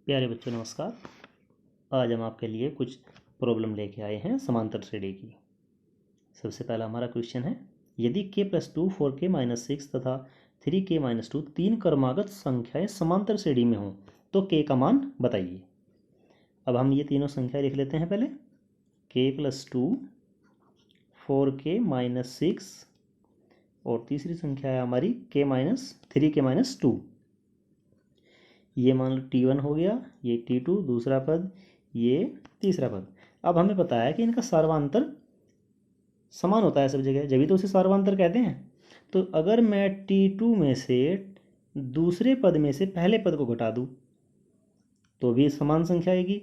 प्यारे बच्चों नमस्कार। आज हम आपके लिए कुछ प्रॉब्लम लेके आए हैं समांतर श्रेणी की। सबसे पहला हमारा क्वेश्चन है, यदि k+2 4k-6 तथा 3k-2 तीन क्रमागत संख्याएं समांतर श्रेणी में हों तो k का मान बताइए। अब हम ये तीनों संख्या लिख लेते हैं। पहले k+2 4k-6 और तीसरी संख्या है हमारी k-3k-2। ये मान लो T1 हो गया, ये T2 दूसरा पद, ये तीसरा पद। अब हमें पता है कि इनका सार्वधातुक समान होता है सब जगह, जब भी तो उसे सार्वधातुक कहते हैं। तो अगर मैं T2 में से दूसरे पद में से पहले पद को घटा दूँ तो भी समान संख्या आएगी,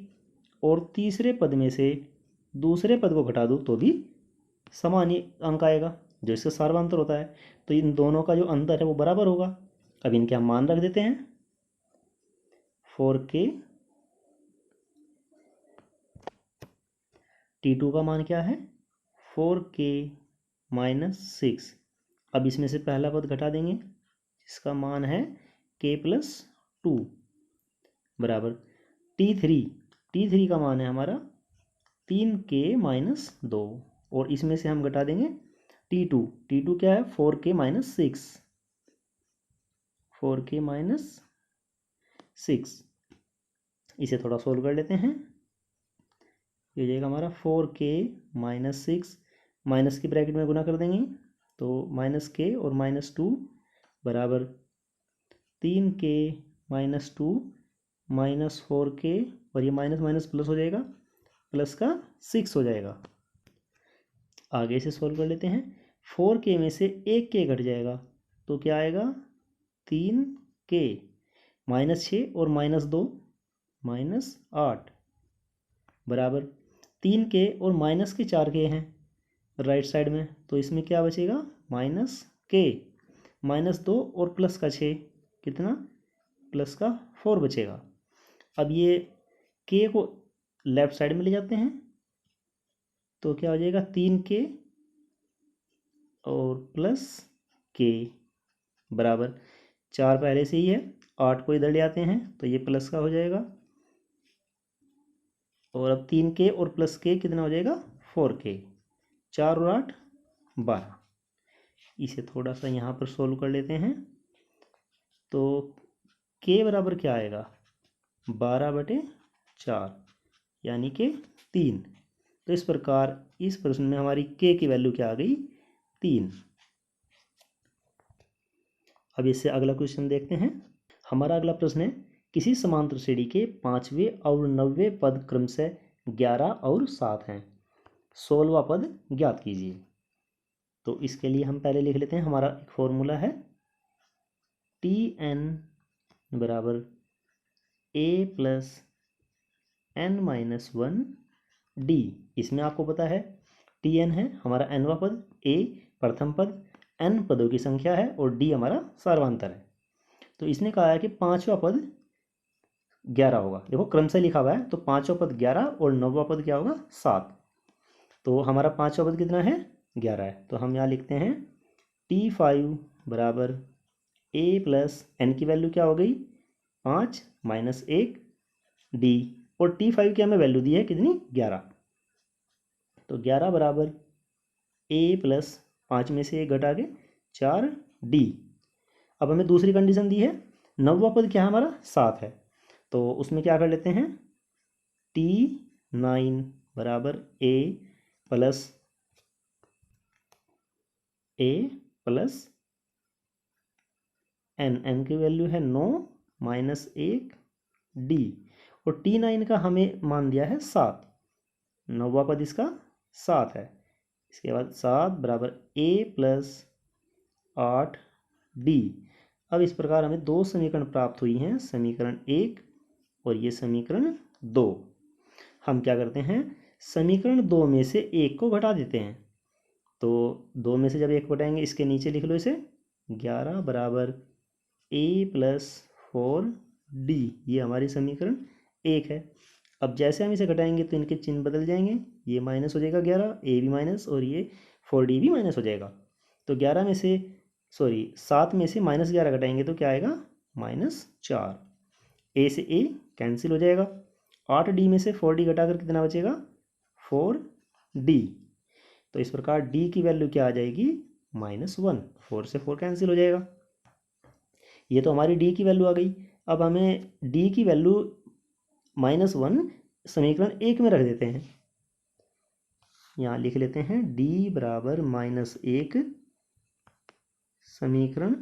और तीसरे पद में से दूसरे पद को घटा दूँ तो भी समान ही अंक आएगा, जो इसका सार्वधातुक होता है। तो इन दोनों का जो अंतर है वो बराबर होगा। अब इनके हम मान रख देते हैं। 4k, T2 का मान क्या है 4k-6। अब इसमें से पहला पद घटा देंगे जिसका मान है k+2 बराबर T3 का मान है हमारा 3k-2, और इसमें से हम घटा देंगे T2 क्या है 4k-6। इसे थोड़ा सोल्व कर लेते हैं। ये हो जाएगा हमारा 4k-6, माइनस की ब्रैकेट में गुना कर देंगे तो -k और -2 बराबर 3k-2 -4k, और ये माइनस माइनस प्लस हो जाएगा, प्लस का 6 हो जाएगा। आगे से सोल्व कर लेते हैं। 4k में से एक k घट जाएगा तो क्या आएगा 3k, -6 और -2 -8 बराबर 3k और माइनस के 4k हैं राइट साइड में, तो इसमें क्या बचेगा -k, -2 और प्लस का 6, कितना प्लस का 4 बचेगा। अब ये k को लेफ्ट साइड में ले जाते हैं तो क्या हो जाएगा 3k और प्लस k बराबर 4 पहले से ही है, 8 को इधर ले आते हैं तो ये प्लस का हो जाएगा, और अब 3k और प्लस k कितना हो जाएगा 4k, 4 और 8 12। इसे थोड़ा सा यहाँ पर सोल्व कर लेते हैं तो k बराबर क्या आएगा 12/4 यानी कि 3। तो इस प्रकार इस प्रश्न में हमारी k की वैल्यू क्या आ गई 3। अब इससे अगला क्वेश्चन देखते हैं। हमारा अगला प्रश्न है, किसी समांतर श्रेणी के 5वें और 9वें पद क्रमशः 11 और 7 हैं, 16वां पद ज्ञात कीजिए। तो इसके लिए हम पहले लिख लेते हैं, हमारा एक फॉर्मूला है Tn बराबर a+n-1d। इसमें आपको पता है Tn है हमारा nवां पद, a प्रथम पद, n पदों की संख्या है और d हमारा सार्वधातुक है। तो इसने कहा है कि 5वां पद 11 होगा। देखो क्रम से लिखा हुआ है, तो 5वां पद 11 और 9वां पद क्या होगा 7। तो हमारा 5वां पद कितना है 11 है, तो हम यहाँ लिखते हैं T5 बराबर a+n की वैल्यू क्या हो गई 5 -1 d, और T5 की हमें वैल्यू दी है कितनी 11, तो 11 बराबर a+5 में से 1 घटा के 4d। अब हमें दूसरी कंडीशन दी है, 9वां पद क्या है हमारा 7 है, तो उसमें क्या कर लेते हैं T9 बराबर a प्लस n की वैल्यू है 9 -1 d, और T9 का हमें मान दिया है 7, 9वां पद इसका 7 है। इसके बाद 7 बराबर a+8d। अब इस प्रकार हमें दो समीकरण प्राप्त हुई हैं, समीकरण 1 और ये समीकरण 2। हम क्या करते हैं, समीकरण 2 में से 1 को घटा देते हैं, तो 2 में से जब 1 घटाएंगे इसके नीचे लिख लो इसे, 11 बराबर a+4d, ये हमारी समीकरण 1 है। अब जैसे हम इसे घटाएंगे तो इनके चिन्ह बदल जाएंगे, ये माइनस हो जाएगा 11, a भी माइनस और ये 4d भी माइनस हो जाएगा। तो 7 में से -11 घटाएंगे तो क्या आएगा -4, ए से ए कैंसिल हो जाएगा। 8d में से 4d घटाकर कितना बचेगा? 4d। तो इस प्रकार d की वैल्यू क्या आ जाएगी? -1। 4 से 4 कैंसिल हो जाएगा। ये तो हमारी d की वैल्यू आ गई। अब हमें d की वैल्यू -1 समीकरण 1 में रख देते हैं। यहाँ लिख लेते हैं d बराबर -1 समीकरण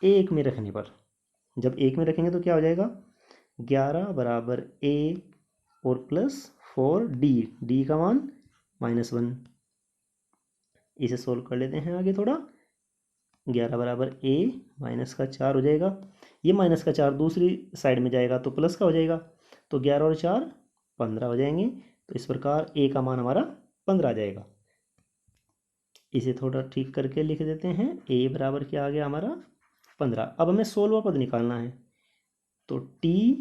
1 में रखने पर। जब 1 में रखेंगे तो क्या हो जाएगा? 11 बराबर a और प्लस 4d, d का मान -1। इसे सोल्व कर लेते हैं आगे थोड़ा। 11 बराबर a माइनस का 4 हो जाएगा। ये माइनस का 4 दूसरी साइड में जाएगा तो प्लस का हो जाएगा। तो 11 और 4 15 हो जाएंगे। तो इस प्रकार a का मान हमारा 15 आ जाएगा। इसे थोड़ा ठीक करके लिख देते हैं। a बराबर क्या आ गया हमारा? 15। अब हमें 16वां पद निकालना है। तो t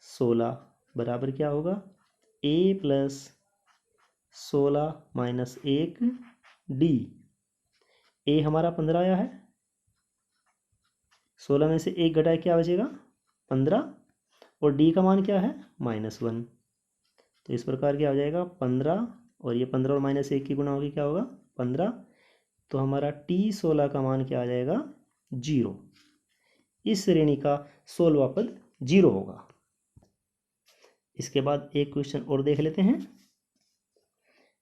16 बराबर क्या होगा? a plus 16 minus 1d। a हमारा 15 आया है। 16 में से 1 घटाए क्या बचेगा? 15। और d का मान क्या है? -1। तो इस प्रकार क्या हो जाएगा? 15 और ये 15 और -1 की गुणा होगी, क्या होगा? 15। तो हमारा t 16 का मान क्या आ जाएगा? 0। इस श्रेणी का 16वां पद 0 होगा। इसके बाद एक क्वेश्चन और देख लेते हैं।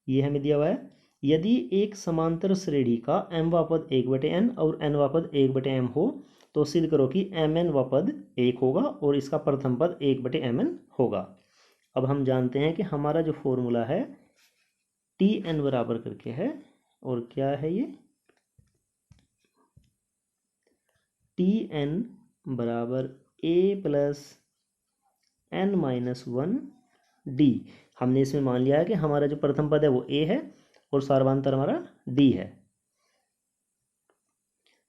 ये हमें दिया हुआ है, यदि एक समांतर श्रेणी का mवां पद 1/n और nवां पद 1/m हो तो सिद्ध करो कि mn वां पद 1 होगा और इसका प्रथम पद 1/mn होगा। अब हम जानते हैं कि हमारा जो फॉर्मूला है tn बराबर करके है, और क्या है ये? tn बराबर a प्लस n-1d। हमने इसमें मान लिया है कि हमारा जो प्रथम पद है वो a है और सार्वधातुक हमारा d है।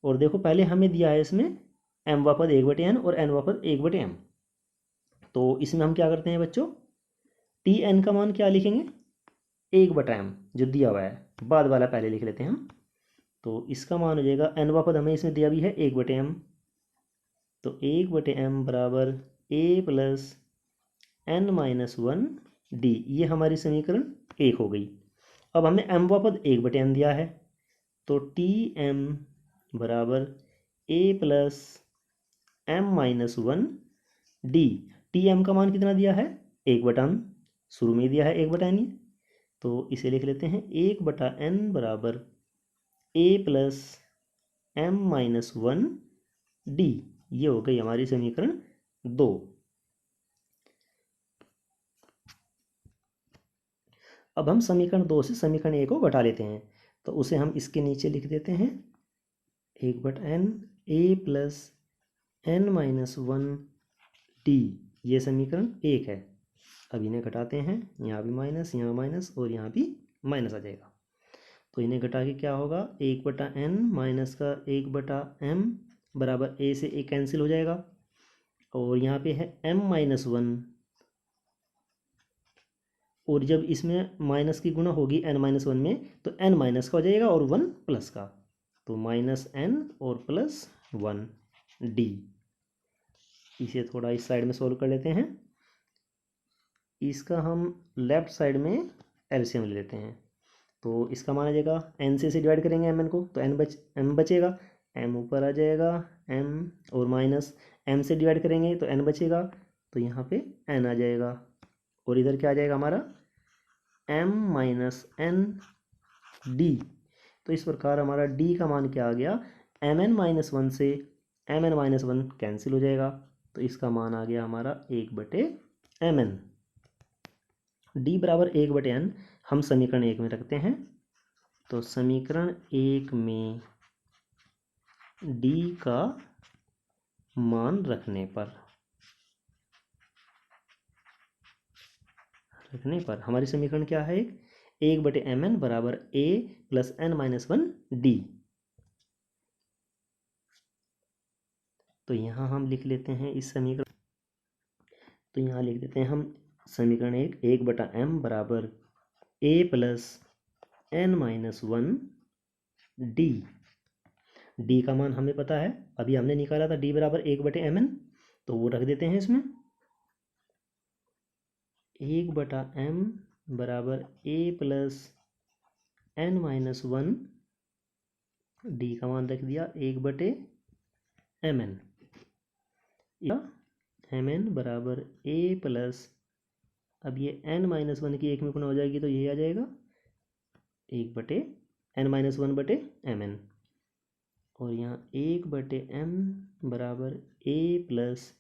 और देखो पहले हमें दिया है इसमें m वां पद 1/n और n वां पद 1/m। तो इसमें हम क्या करते हैं बच्चों? tn का मान क्या लिखेंगे? 1/m जो दिया हुआ है, बाद वाला पहले लिख लेते हैं हम। तो इसका मान हो जाएगा, n वां पद हमें इसमें दिया भी है 1/m। तो 1/m बराबर a प्लस n-1d। ये हमारी समीकरण 1 हो गई। अब हमें m वां पद 1/m दिया है, तो tm बराबर a प्लस m-1d। tm का मान कितना दिया है? 1/n। शुरू में दिया है 1/n। तो इसे लिख लेते हैं 1/n बराबर a प्लस m-1d। ये हो गई हमारी समीकरण 2। अब हम समीकरण 2 से समीकरण 1 को घटा लेते हैं। तो उसे हम इसके नीचे लिख देते हैं 1/n a प्लस n-1d। ये समीकरण 1 है। अब इन्हें घटाते हैं, यहाँ भी माइनस, यहाँ माइनस और यहाँ भी माइनस आ जाएगा। तो इन्हें घटा के क्या होगा? 1/n माइनस का 1/m बराबर a से a कैंसिल हो जाएगा। और यहाँ पे है m-1, और जब इसमें माइनस की गुणा होगी n-1 में तो n माइनस का हो जाएगा और 1 प्लस का। तो -n और +1d। इसे थोड़ा इस साइड में सोल्व कर लेते हैं। इसका हम लेफ्ट साइड में एलसीएम ले लेते हैं। तो इसका मान आ जाएगा, n से डिवाइड करेंगे mn को तो m बचेगा, m ऊपर आ जाएगा, m और माइनस m से डिवाइड करेंगे तो n बचेगा, तो यहाँ पे n आ जाएगा। और इधर क्या आ जाएगा हमारा? m-n d। तो इस प्रकार हमारा d का मान क्या आ गया? mn-1 से mn-1 कैंसिल हो जाएगा, तो इसका मान आ गया हमारा 1/mn। d बराबर 1/n हम समीकरण 1 में रखते हैं। तो समीकरण 1 में d का मान रखने पर हमारी समीकरण क्या है? 1/mn बराबर a प्लस n-1d। तो यहाँ हम लिख लेते हैं इस समीकरण, तो यहाँ लिख देते हैं हम समीकरण 1/m बराबर a प्लस n-1d। d का मान हमें पता है, अभी हमने निकाला था d बराबर 1/mn। तो वो रख देते हैं इसमें। 1/m बराबर a प्लस n-1 डी का मान रख दिया 1/mn, या mn बराबर a प्लस, अब ये n-1 की एक में गुणा हो जाएगी तो यही आ जाएगा 1/n-1/mn, और यहाँ 1/m बराबर a plus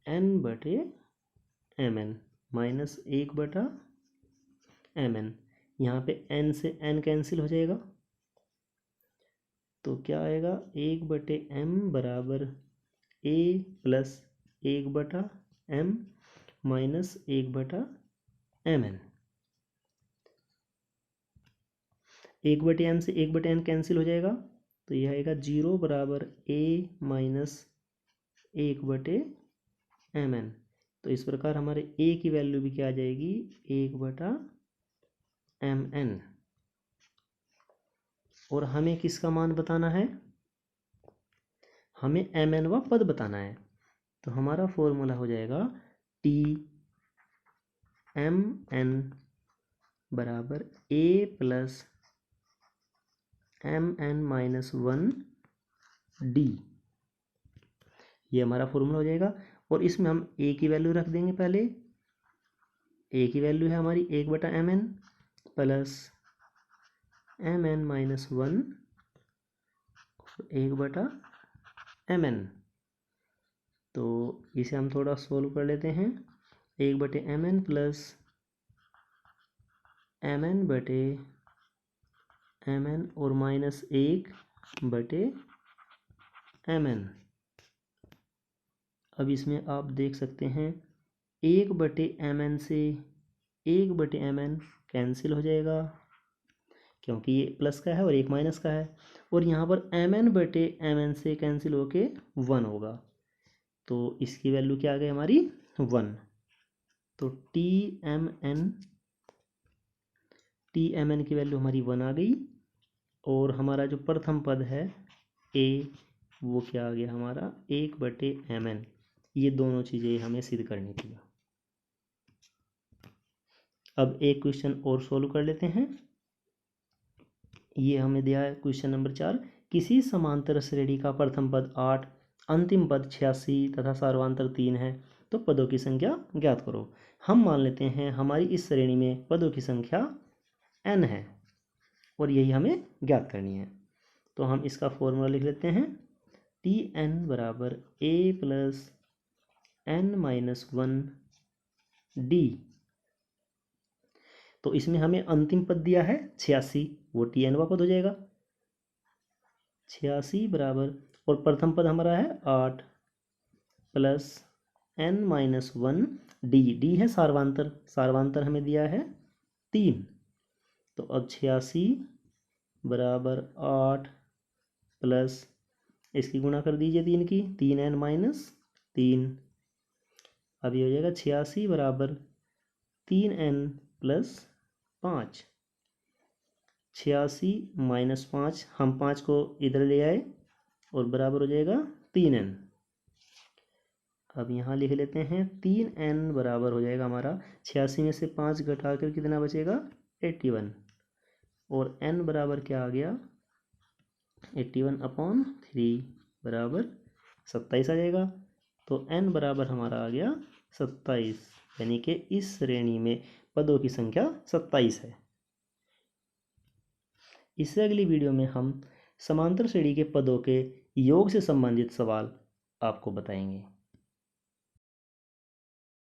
n/mn minus 1/mn। यहाँ पे n से n कैंसिल हो जाएगा, तो क्या आएगा 1/m बराबर a plus 1/m minus 1/mn। 1/m से 1/n कैंसिल हो जाएगा, तो यह आएगा 0 बराबर a माइनस 1/mn। तो इस प्रकार हमारे a की वैल्यू भी क्या आ जाएगी 1/mn। और हमें किसका मान बताना है, हमें mn वा पद बताना है। तो हमारा फॉर्मूला हो जाएगा Tmn बराबर a प्लस mn-1 d, ये हमारा फॉर्मूला हो जाएगा। और इसमें हम a की वैल्यू रख देंगे पहले। a की वैल्यू है हमारी 1/mn प्लस mn-1 1/mn। तो इसे हम थोड़ा सोल्व कर लेते हैं। 1/mn प्लस mn/mn और माइनस 1/mn। अब इसमें आप देख सकते हैं 1/mn से 1/mn कैंसिल हो जाएगा, क्योंकि ये प्लस का है और एक माइनस का है, और यहाँ पर mn/mn से कैंसिल होके 1 होगा, तो इसकी वैल्यू क्या आ गई हमारी 1। तो Tmn की वैल्यू हमारी 1 आ गई, और हमारा जो प्रथम पद है a वो क्या आ गया हमारा 1/mn। ये दोनों चीज़ें हमें सिद्ध करनी थी। अब एक क्वेश्चन और सोल्व कर लेते हैं। ये हमें दिया है क्वेश्चन नंबर 4, किसी समांतर श्रेणी का प्रथम पद 8, अंतिम पद 86 तथा सर्वांतर 3 है, तो पदों की संख्या ज्ञात करो। हम मान लेते हैं हमारी इस श्रेणी में पदों की संख्या n है और यही हमें ज्ञात करनी है। तो हम इसका फॉर्मूला लिख लेते हैं, Tn बराबर a प्लस n-1 d। तो इसमें हमें अंतिम पद दिया है 86, वो Tn वा पद हो जाएगा 86 बराबर, और प्रथम पद हमारा है 8 प्लस n-1 d है सार्वांतर, सार्वांतर हमें दिया है 3। तो अब 86 बराबर 8 प्लस, इसकी गुणा कर दीजिए 3 की, 3n-3। अब ये हो जाएगा 86 बराबर 3n प्लस 5। 86 माइनस 5, हम 5 को इधर ले आए और बराबर हो जाएगा 3n। अब यहाँ लिख लेते हैं 3n बराबर हो जाएगा हमारा 86 में से 5 घटाकर कितना बचेगा 81, और n बराबर क्या आ गया 81/3 बराबर 27 आ जाएगा। तो n बराबर हमारा आ गया 27, यानी कि इस श्रेणी में पदों की संख्या 27 है। इससे अगली वीडियो में हम समांतर श्रेणी के पदों के योग से संबंधित सवाल आपको बताएंगे।